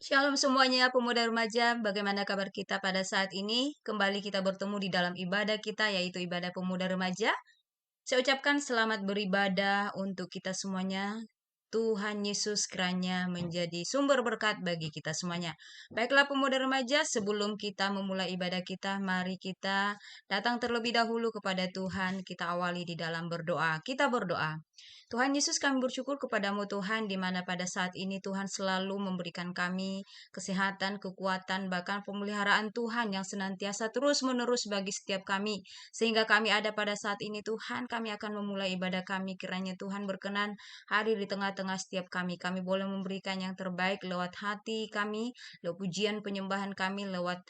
Shalom semuanya pemuda remaja, bagaimana kabar kita pada saat ini? Kembali kita bertemu di dalam ibadah kita yaitu ibadah pemuda remaja. Saya ucapkan selamat beribadah untuk kita semuanya. Tuhan Yesus kiranya menjadi sumber berkat bagi kita semuanya. Baiklah pemuda remaja, sebelum kita memulai ibadah kita, mari kita datang terlebih dahulu kepada Tuhan. Kita awali di dalam berdoa. Kita berdoa. Tuhan Yesus, kami bersyukur kepadamu Tuhan, di mana pada saat ini Tuhan selalu memberikan kami kesehatan, kekuatan, bahkan pemeliharaan Tuhan yang senantiasa terus-menerus bagi setiap kami. Sehingga kami ada pada saat ini Tuhan, kami akan memulai ibadah kami. Kiranya Tuhan berkenan hadir di tengah-tengah setiap kami. Kami boleh memberikan yang terbaik lewat hati kami, lewat pujian penyembahan kami, lewat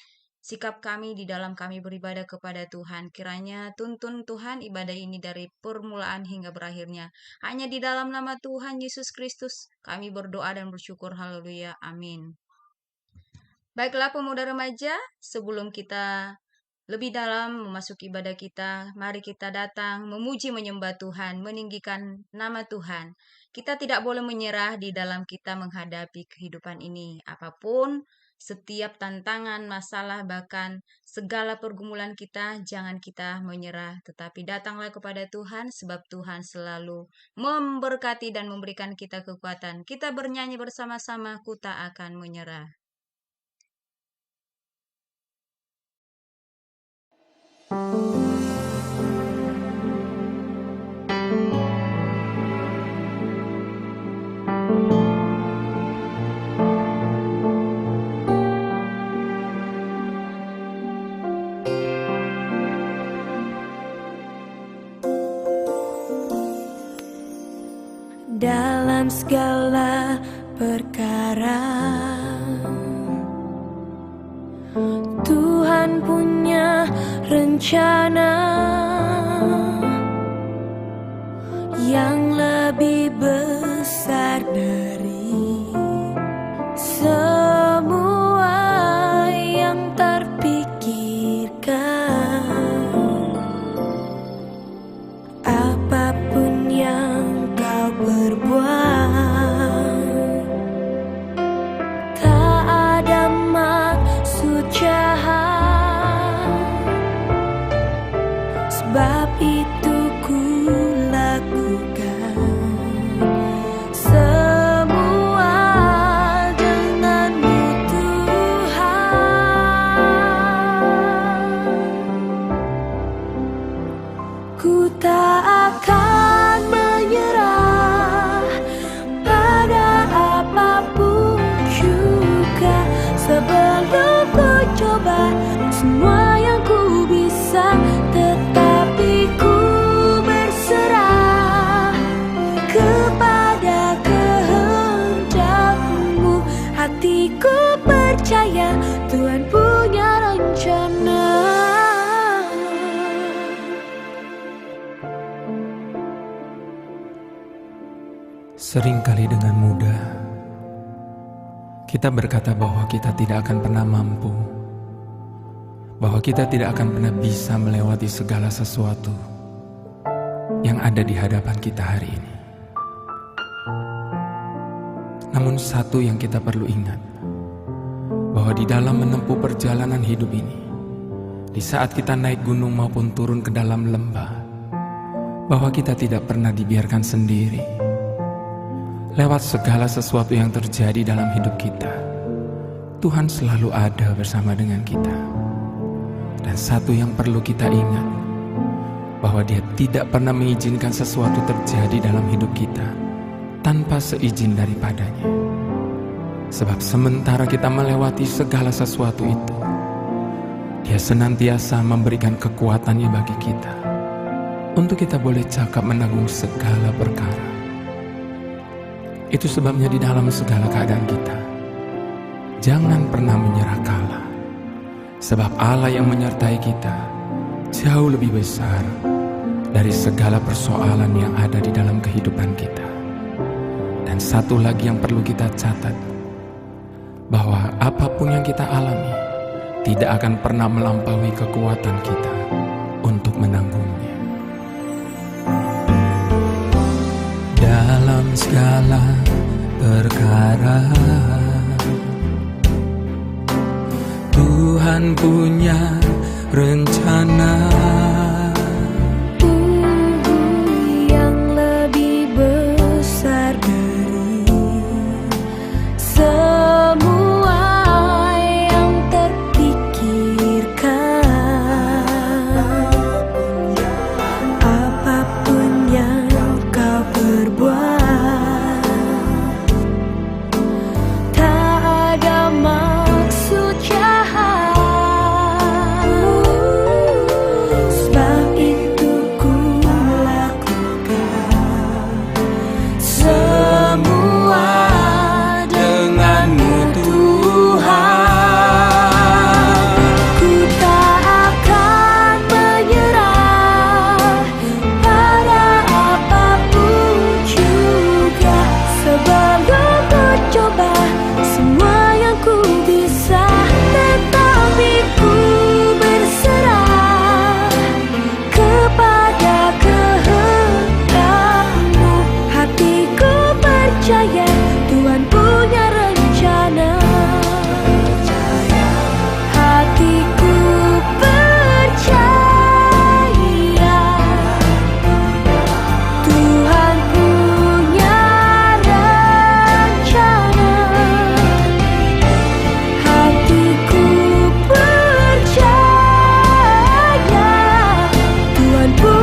sikap kami di dalam kami beribadah kepada Tuhan. Kiranya tuntun Tuhan ibadah ini dari permulaan hingga berakhirnya. Hanya di dalam nama Tuhan Yesus Kristus kami berdoa dan bersyukur. Haleluya. Amin. Baiklah pemuda remaja, sebelum kita lebih dalam memasuki ibadah kita, mari kita datang memuji menyembah Tuhan, meninggikan nama Tuhan. Kita tidak boleh menyerah di dalam kita menghadapi kehidupan ini. Apapun, setiap tantangan, masalah, bahkan segala pergumulan kita, jangan kita menyerah. Tetapi datanglah kepada Tuhan, sebab Tuhan selalu memberkati dan memberikan kita kekuatan. Kita bernyanyi bersama-sama, ku tak akan menyerah. Dalam segala perkara Tuhan punya rencana yang lebih besar dari semua yang terpikirkan. Apapun yang kau berbuat, tak ada maksud jahat. Sebab itu ku lakukan semua denganmu Tuhan. Ku tak akan menyerah pada apapun juga. Sebelum ku coba semua yang ku bisa, tetapi ku berserah kepada kehendak-Mu. Hatiku percaya Tuhan punya rencana. Seringkali dengan mudah kita berkata bahwa kita tidak akan pernah mampu, bahwa kita tidak akan pernah bisa melewati segala sesuatu yang ada di hadapan kita hari ini. Namun satu yang kita perlu ingat, bahwa di dalam menempuh perjalanan hidup ini, di saat kita naik gunung maupun turun ke dalam lembah, bahwa kita tidak pernah dibiarkan sendiri. Lewat segala sesuatu yang terjadi dalam hidup kita, Tuhan selalu ada bersama dengan kita. Dan satu yang perlu kita ingat, bahwa Dia tidak pernah mengizinkan sesuatu terjadi dalam hidup kita tanpa seizin daripadanya. Sebab sementara kita melewati segala sesuatu itu, Dia senantiasa memberikan kekuatannya bagi kita, untuk kita boleh cakap menanggung segala perkara. Itu sebabnya di dalam segala keadaan kita, jangan pernah menyerah kalah. Sebab Allah yang menyertai kita jauh lebih besar dari segala persoalan yang ada di dalam kehidupan kita. Dan satu lagi yang perlu kita catat, bahwa apapun yang kita alami tidak akan pernah melampaui kekuatan kita untuk menanggungnya. Dalam segala perkara Tuhan punya rencana yang lebih besar dari semua yang terpikirkan. Apapun yang kau perbuat, tak ada maksud jahat. Sebab itu ku lakukan semua denganmu Tuhan. Ku tak akan menyerah pada apapun juga, sebelum ku coba semua yang ku bisa, tetapi ku berserah kepada kehendakmu. Hatiku percaya Tuhan punya rencana. Hatiku percaya Tuhan punya rencana. Hatiku percaya Tuhan punya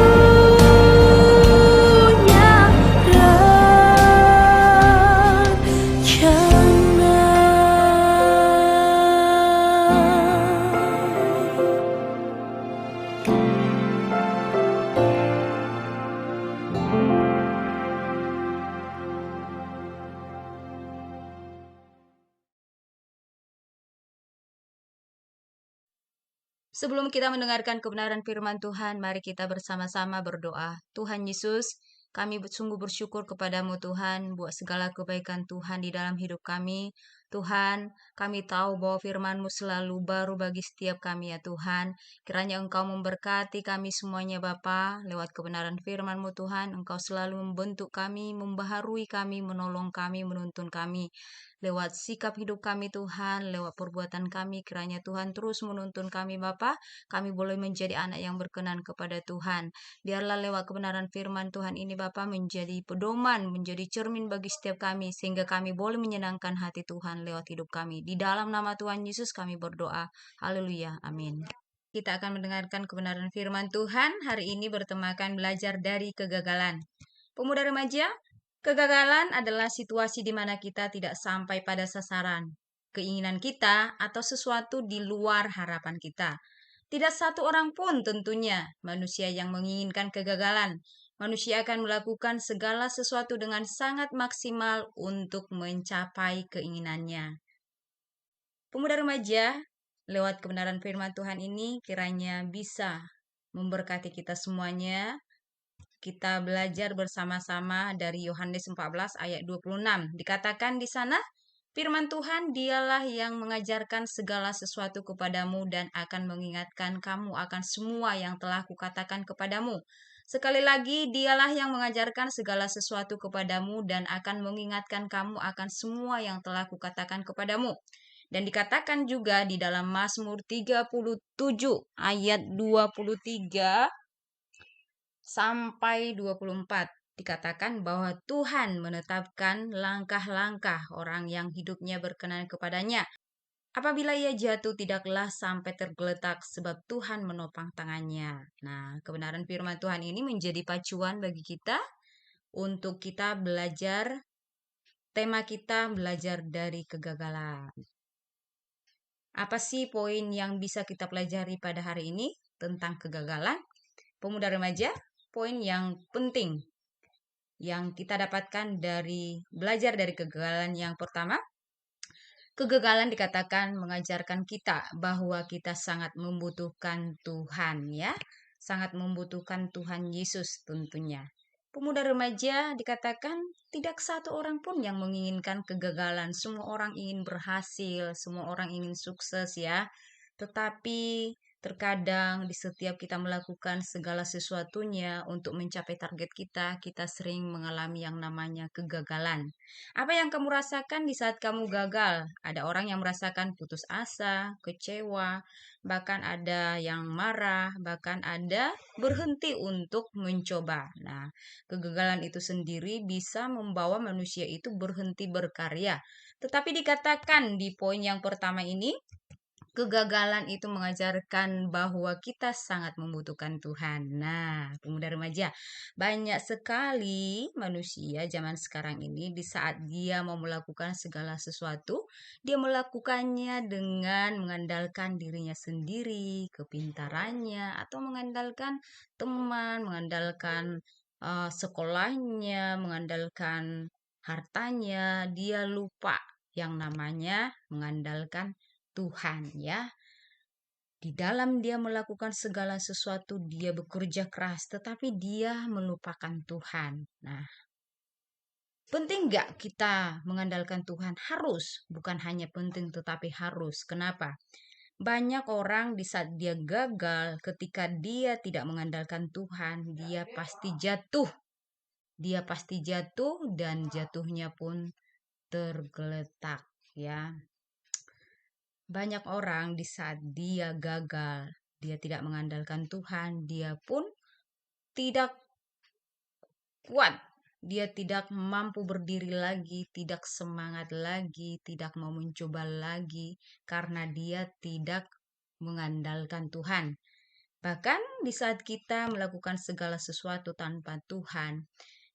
Sebelum kita mendengarkan kebenaran firman Tuhan, mari kita bersama-sama berdoa. Tuhan Yesus, kami sungguh bersyukur kepadamu Tuhan, buat segala kebaikan Tuhan di dalam hidup kami. Tuhan, kami tahu bahwa firman-Mu selalu baru bagi setiap kami ya Tuhan. Kiranya Engkau memberkati kami semuanya Bapa, lewat kebenaran firman-Mu Tuhan, Engkau selalu membentuk kami, membaharui kami, menolong kami, menuntun kami. Lewat sikap hidup kami Tuhan, lewat perbuatan kami, kiranya Tuhan terus menuntun kami Bapa, kami boleh menjadi anak yang berkenan kepada Tuhan. Biarlah lewat kebenaran firman Tuhan ini Bapa menjadi pedoman, menjadi cermin bagi setiap kami, sehingga kami boleh menyenangkan hati Tuhan lewat hidup kami. Di dalam nama Tuhan Yesus kami berdoa. Haleluya. Amin. Kita akan mendengarkan kebenaran firman Tuhan hari ini bertemakan belajar dari kegagalan. Pemuda remaja, kegagalan adalah situasi di mana kita tidak sampai pada sasaran, keinginan kita, atau sesuatu di luar harapan kita. Tidak satu orang pun tentunya manusia yang menginginkan kegagalan. Manusia akan melakukan segala sesuatu dengan sangat maksimal untuk mencapai keinginannya. Pemuda remaja, lewat kebenaran firman Tuhan ini kiranya bisa memberkati kita semuanya. Kita belajar bersama-sama dari Yohanes 14 ayat 26. Dikatakan di sana, firman Tuhan dialah yang mengajarkan segala sesuatu kepadamu dan akan mengingatkan kamu akan semua yang telah kukatakan kepadamu. Sekali lagi, dialah yang mengajarkan segala sesuatu kepadamu dan akan mengingatkan kamu akan semua yang telah kukatakan kepadamu. Dan dikatakan juga di dalam Mazmur 37 ayat 23 sampai 24 dikatakan bahwa Tuhan menetapkan langkah-langkah orang yang hidupnya berkenan kepadanya. Apabila ia jatuh tidaklah sampai tergeletak sebab Tuhan menopang tangannya. Nah, kebenaran firman Tuhan ini menjadi pacuan bagi kita untuk kita belajar, tema kita belajar dari kegagalan. Apa sih poin yang bisa kita pelajari pada hari ini tentang kegagalan? Pemuda remaja, poin yang penting yang kita dapatkan dari belajar dari kegagalan yang pertama, kegagalan dikatakan mengajarkan kita bahwa kita sangat membutuhkan Tuhan ya, sangat membutuhkan Tuhan Yesus tentunya. Pemuda remaja dikatakan tidak satu orang pun yang menginginkan kegagalan, semua orang ingin berhasil, semua orang ingin sukses ya. Tetapi Terkadang di setiap kita melakukan segala sesuatunya untuk mencapai target kita, kita sering mengalami yang namanya kegagalan. Apa yang kamu rasakan di saat kamu gagal? Ada orang yang merasakan putus asa, kecewa, bahkan ada yang marah, bahkan ada berhenti untuk mencoba. Nah, kegagalan itu sendiri bisa membawa manusia itu berhenti berkarya. Tetapi dikatakan di poin yang pertama ini, kegagalan itu mengajarkan bahwa kita sangat membutuhkan Tuhan. Nah, pemuda remaja, banyak sekali manusia zaman sekarang ini di saat dia mau melakukan segala sesuatu, dia melakukannya dengan mengandalkan dirinya sendiri, kepintarannya, atau mengandalkan teman, mengandalkan sekolahnya, mengandalkan hartanya. Dia lupa yang namanya mengandalkan Tuhan ya. Di dalam dia melakukan segala sesuatu, dia bekerja keras, tetapi dia melupakan Tuhan. Nah, penting nggak kita mengandalkan Tuhan? Harus, bukan hanya penting tetapi harus. Kenapa? Banyak orang di saat dia gagal, ketika dia tidak mengandalkan Tuhan, dia pasti jatuh. Dia pasti jatuh dan jatuhnya pun tergeletak ya. Banyak orang di saat dia gagal, dia tidak mengandalkan Tuhan, dia pun tidak kuat. Dia tidak mampu berdiri lagi, tidak semangat lagi, tidak mau mencoba lagi karena dia tidak mengandalkan Tuhan. Bahkan di saat kita melakukan segala sesuatu tanpa Tuhan,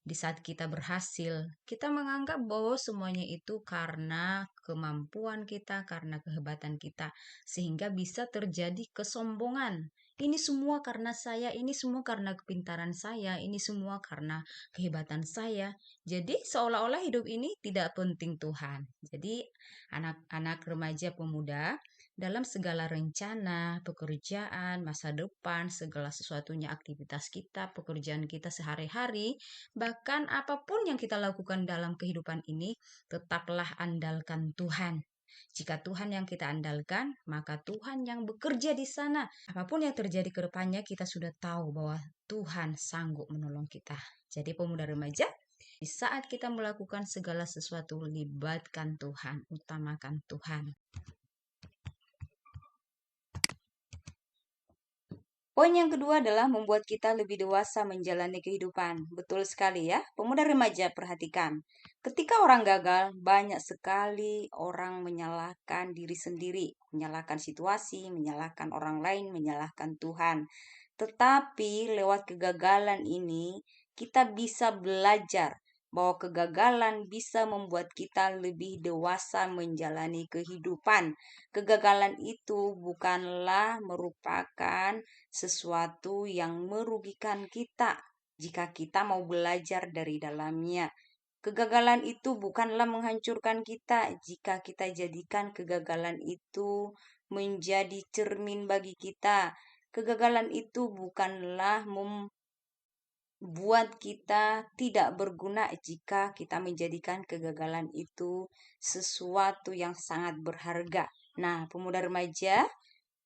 di saat kita berhasil, kita menganggap bahwa semuanya itu karena kemampuan kita, karena kehebatan kita, sehingga bisa terjadi kesombongan. Ini semua karena saya, ini semua karena kepintaran saya, ini semua karena kehebatan saya. Jadi seolah-olah hidup ini tidak penting Tuhan. Jadi anak-anak remaja pemuda, dalam segala rencana, pekerjaan, masa depan, segala sesuatunya aktivitas kita, pekerjaan kita sehari-hari, bahkan apapun yang kita lakukan dalam kehidupan ini, tetaplah andalkan Tuhan. Jika Tuhan yang kita andalkan, maka Tuhan yang bekerja di sana. Apapun yang terjadi ke depannya, kita sudah tahu bahwa Tuhan sanggup menolong kita. Jadi pemuda remaja, di saat kita melakukan segala sesuatu, libatkan Tuhan, utamakan Tuhan. Poin yang kedua adalah membuat kita lebih dewasa menjalani kehidupan. Betul sekali ya, pemuda remaja perhatikan. Ketika orang gagal, banyak sekali orang menyalahkan diri sendiri, menyalahkan situasi, menyalahkan orang lain, menyalahkan Tuhan. Tetapi lewat kegagalan ini, kita bisa belajar bahwa kegagalan bisa membuat kita lebih dewasa menjalani kehidupan. Kegagalan itu bukanlah merupakan sesuatu yang merugikan kita jika kita mau belajar dari dalamnya. Kegagalan itu bukanlah menghancurkan kita jika kita jadikan kegagalan itu menjadi cermin bagi kita. Kegagalan itu bukanlah membuat kita tidak berguna jika kita menjadikan kegagalan itu sesuatu yang sangat berharga. Nah, pemuda remaja,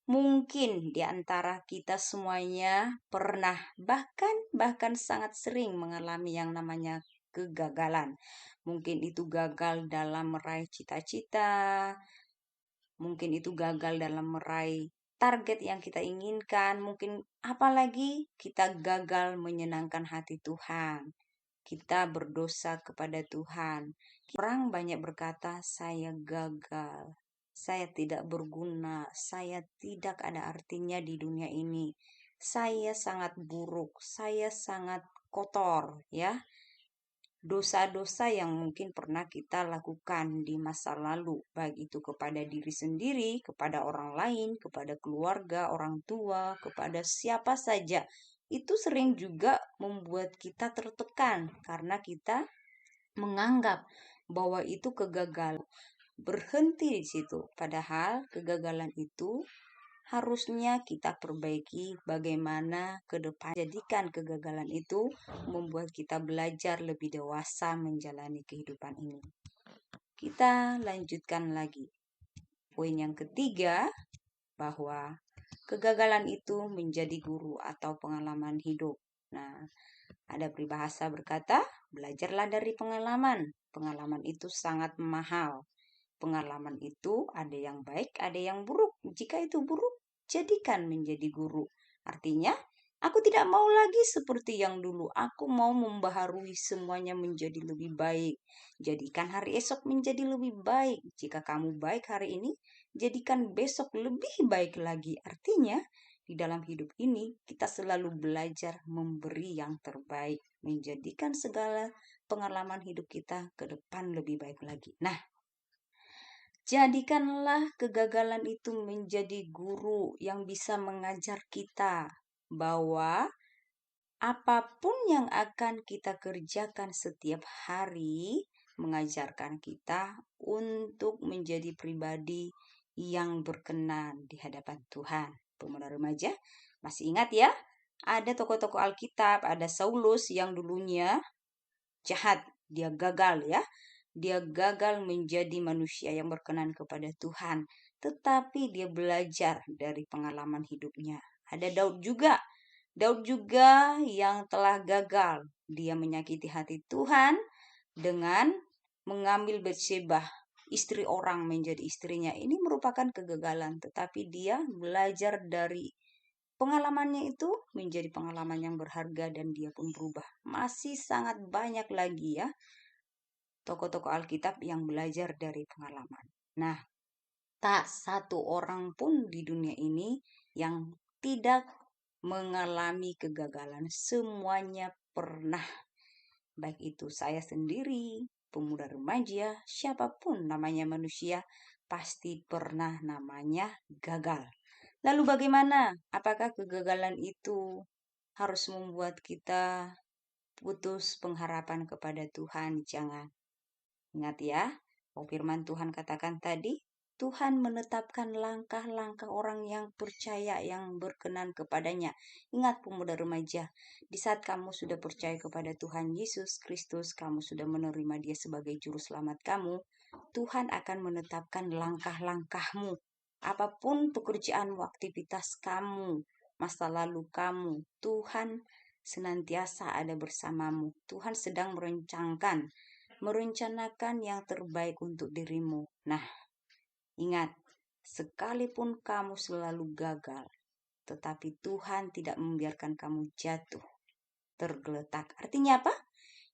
mungkin di antara kita semuanya pernah bahkan sangat sering mengalami yang namanya kegagalan. Mungkin itu gagal dalam meraih cita-cita, mungkin itu gagal dalam meraih target yang kita inginkan, mungkin apalagi kita gagal menyenangkan hati Tuhan. Kita berdosa kepada Tuhan. Orang banyak berkata, saya gagal, saya tidak berguna, saya tidak ada artinya di dunia ini. Saya sangat buruk, saya sangat kotor, ya. Dosa-dosa yang mungkin pernah kita lakukan di masa lalu, baik itu kepada diri sendiri, kepada orang lain, kepada keluarga, orang tua, kepada siapa saja. Itu sering juga membuat kita tertekan karena kita menganggap bahwa itu kegagalan. Berhenti di situ, padahal kegagalan itu harusnya kita perbaiki bagaimana ke depan. Jadikan kegagalan itu membuat kita belajar lebih dewasa menjalani kehidupan ini. Kita lanjutkan lagi. Poin yang ketiga, bahwa kegagalan itu menjadi guru atau pengalaman hidup. Nah, ada peribahasa berkata, belajarlah dari pengalaman. Pengalaman itu sangat mahal. Pengalaman itu ada yang baik, ada yang buruk. Jika itu buruk, jadikan menjadi guru. Artinya, aku tidak mau lagi seperti yang dulu. Aku mau membaharui semuanya menjadi lebih baik. Jadikan hari esok menjadi lebih baik. Jika kamu baik hari ini, jadikan besok lebih baik lagi. Artinya, di dalam hidup ini, kita selalu belajar memberi yang terbaik. Menjadikan segala pengalaman hidup kita ke depan lebih baik lagi. Nah, jadikanlah kegagalan itu menjadi guru yang bisa mengajar kita bahwa apapun yang akan kita kerjakan setiap hari mengajarkan kita untuk menjadi pribadi yang berkenan di hadapan Tuhan. Pemuda remaja, masih ingat ya? Ada tokoh-tokoh Alkitab, ada Saulus yang dulunya jahat, dia gagal ya. Dia gagal menjadi manusia yang berkenan kepada Tuhan, tetapi dia belajar dari pengalaman hidupnya. Ada Daud juga. Daud juga yang telah gagal. Dia menyakiti hati Tuhan dengan mengambil Batsyeba, istri orang menjadi istrinya. Ini merupakan kegagalan, tetapi dia belajar dari pengalamannya itu menjadi pengalaman yang berharga dan dia pun berubah. Masih sangat banyak lagi ya tokoh-tokoh Alkitab yang belajar dari pengalaman. Nah, tak satu orang pun di dunia ini yang tidak mengalami kegagalan. Semuanya pernah. Baik itu saya sendiri, pemuda remaja, siapapun namanya manusia, pasti pernah namanya gagal. Lalu bagaimana? Apakah kegagalan itu harus membuat kita putus pengharapan kepada Tuhan? Jangan. Ingat ya, firman Tuhan katakan tadi, Tuhan menetapkan langkah-langkah orang yang percaya, yang berkenan kepadanya. Ingat pemuda remaja, di saat kamu sudah percaya kepada Tuhan Yesus Kristus, kamu sudah menerima Dia sebagai juru selamat kamu, Tuhan akan menetapkan langkah-langkahmu. Apapun pekerjaanmu, aktivitas kamu, masa lalu kamu, Tuhan senantiasa ada bersamamu. Tuhan sedang merencanakan yang terbaik untuk dirimu. Nah, ingat, sekalipun kamu selalu gagal, tetapi Tuhan tidak membiarkan kamu jatuh, tergeletak. Artinya apa?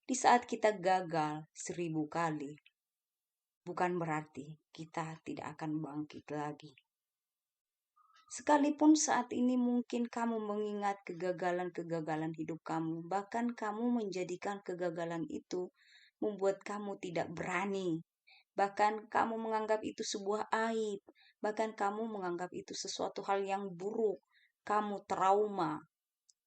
Di saat kita gagal 1000 kali, bukan berarti kita tidak akan bangkit lagi. Sekalipun saat ini mungkin kamu mengingat kegagalan-kegagalan hidup kamu, bahkan kamu menjadikan kegagalan itu membuat kamu tidak berani. Bahkan kamu menganggap itu sebuah aib. Bahkan kamu menganggap itu sesuatu hal yang buruk. Kamu trauma.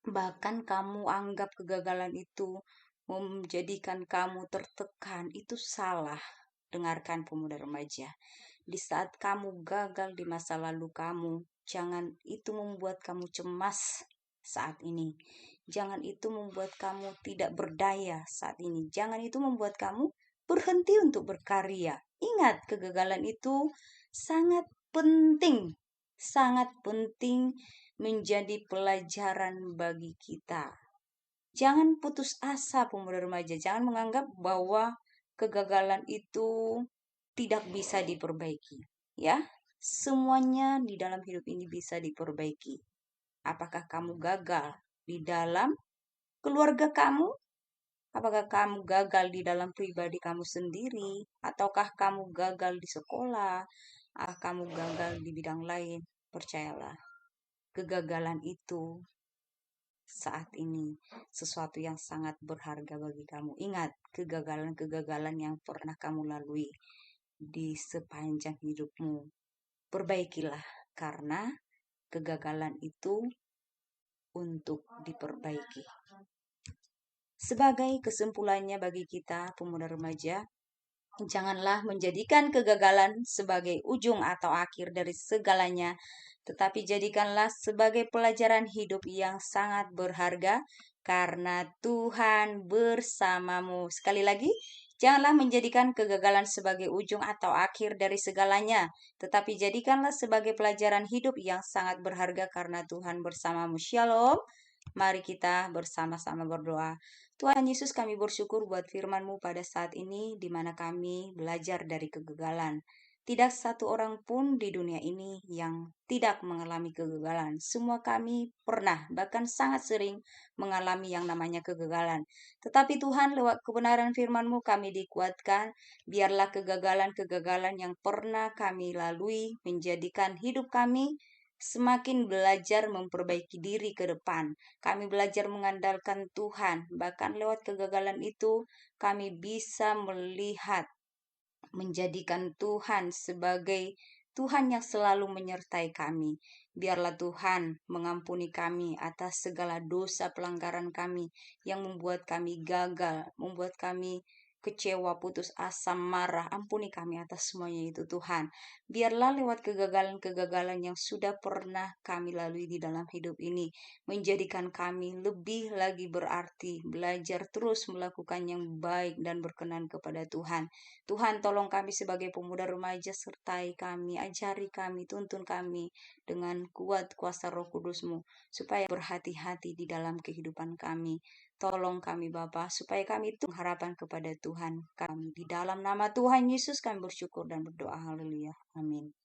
Bahkan kamu anggap kegagalan itu menjadikan kamu tertekan. Itu salah. Dengarkan pemuda remaja. Di saat kamu gagal di masa lalu kamu, jangan itu membuat kamu cemas saat ini. Jangan itu membuat kamu tidak berdaya saat ini. Jangan itu membuat kamu berhenti untuk berkarya. Ingat, kegagalan itu sangat penting. Sangat penting menjadi pelajaran bagi kita. Jangan putus asa pemuda remaja. Jangan menganggap bahwa kegagalan itu tidak bisa diperbaiki. Ya, semuanya di dalam hidup ini bisa diperbaiki. Apakah kamu gagal di dalam keluarga kamu? Apakah kamu gagal di dalam pribadi kamu sendiri? Ataukah kamu gagal di sekolah? Kamu gagal di bidang lain? Percayalah, kegagalan itu saat ini sesuatu yang sangat berharga bagi kamu. Ingat, kegagalan-kegagalan yang pernah kamu lalui di sepanjang hidupmu. Perbaikilah, karena kegagalan itu untuk diperbaiki. Sebagai kesimpulannya bagi kita pemuda remaja, janganlah menjadikan kegagalan sebagai ujung atau akhir dari segalanya, tetapi jadikanlah sebagai pelajaran hidup yang sangat berharga karena Tuhan bersamamu. Sekali lagi, Janganlah menjadikan kegagalan sebagai ujung atau akhir dari segalanya, tetapi jadikanlah sebagai pelajaran hidup yang sangat berharga karena Tuhan bersamamu. Shalom. Mari kita bersama-sama berdoa. Tuhan Yesus, kami bersyukur buat firman-Mu pada saat ini di mana kami belajar dari kegagalan. Tidak satu orang pun di dunia ini yang tidak mengalami kegagalan. Semua kami pernah, bahkan sangat sering mengalami yang namanya kegagalan. Tetapi Tuhan, lewat kebenaran firman-Mu kami dikuatkan. Biarlah kegagalan-kegagalan yang pernah kami lalui menjadikan hidup kami semakin belajar memperbaiki diri ke depan. Kami belajar mengandalkan Tuhan. Bahkan lewat kegagalan itu kami bisa melihat, menjadikan Tuhan sebagai Tuhan yang selalu menyertai kami. Biarlah Tuhan mengampuni kami atas segala dosa pelanggaran kami yang membuat kami gagal, membuat kami kecewa, putus asa, marah. Ampuni kami atas semuanya itu Tuhan. Biarlah lewat kegagalan-kegagalan yang sudah pernah kami lalui di dalam hidup ini, menjadikan kami lebih lagi berarti, belajar terus melakukan yang baik dan berkenan kepada Tuhan. Tuhan, tolong kami sebagai pemuda remaja, sertai kami, ajari kami, tuntun kami dengan kuat kuasa Roh Kudus-Mu, supaya berhati-hati di dalam kehidupan kami. Tolong kami Bapa, supaya kami itu harapan kepada Tuhan kami. Di dalam nama Tuhan Yesus kami bersyukur dan berdoa. Haleluya. Amin.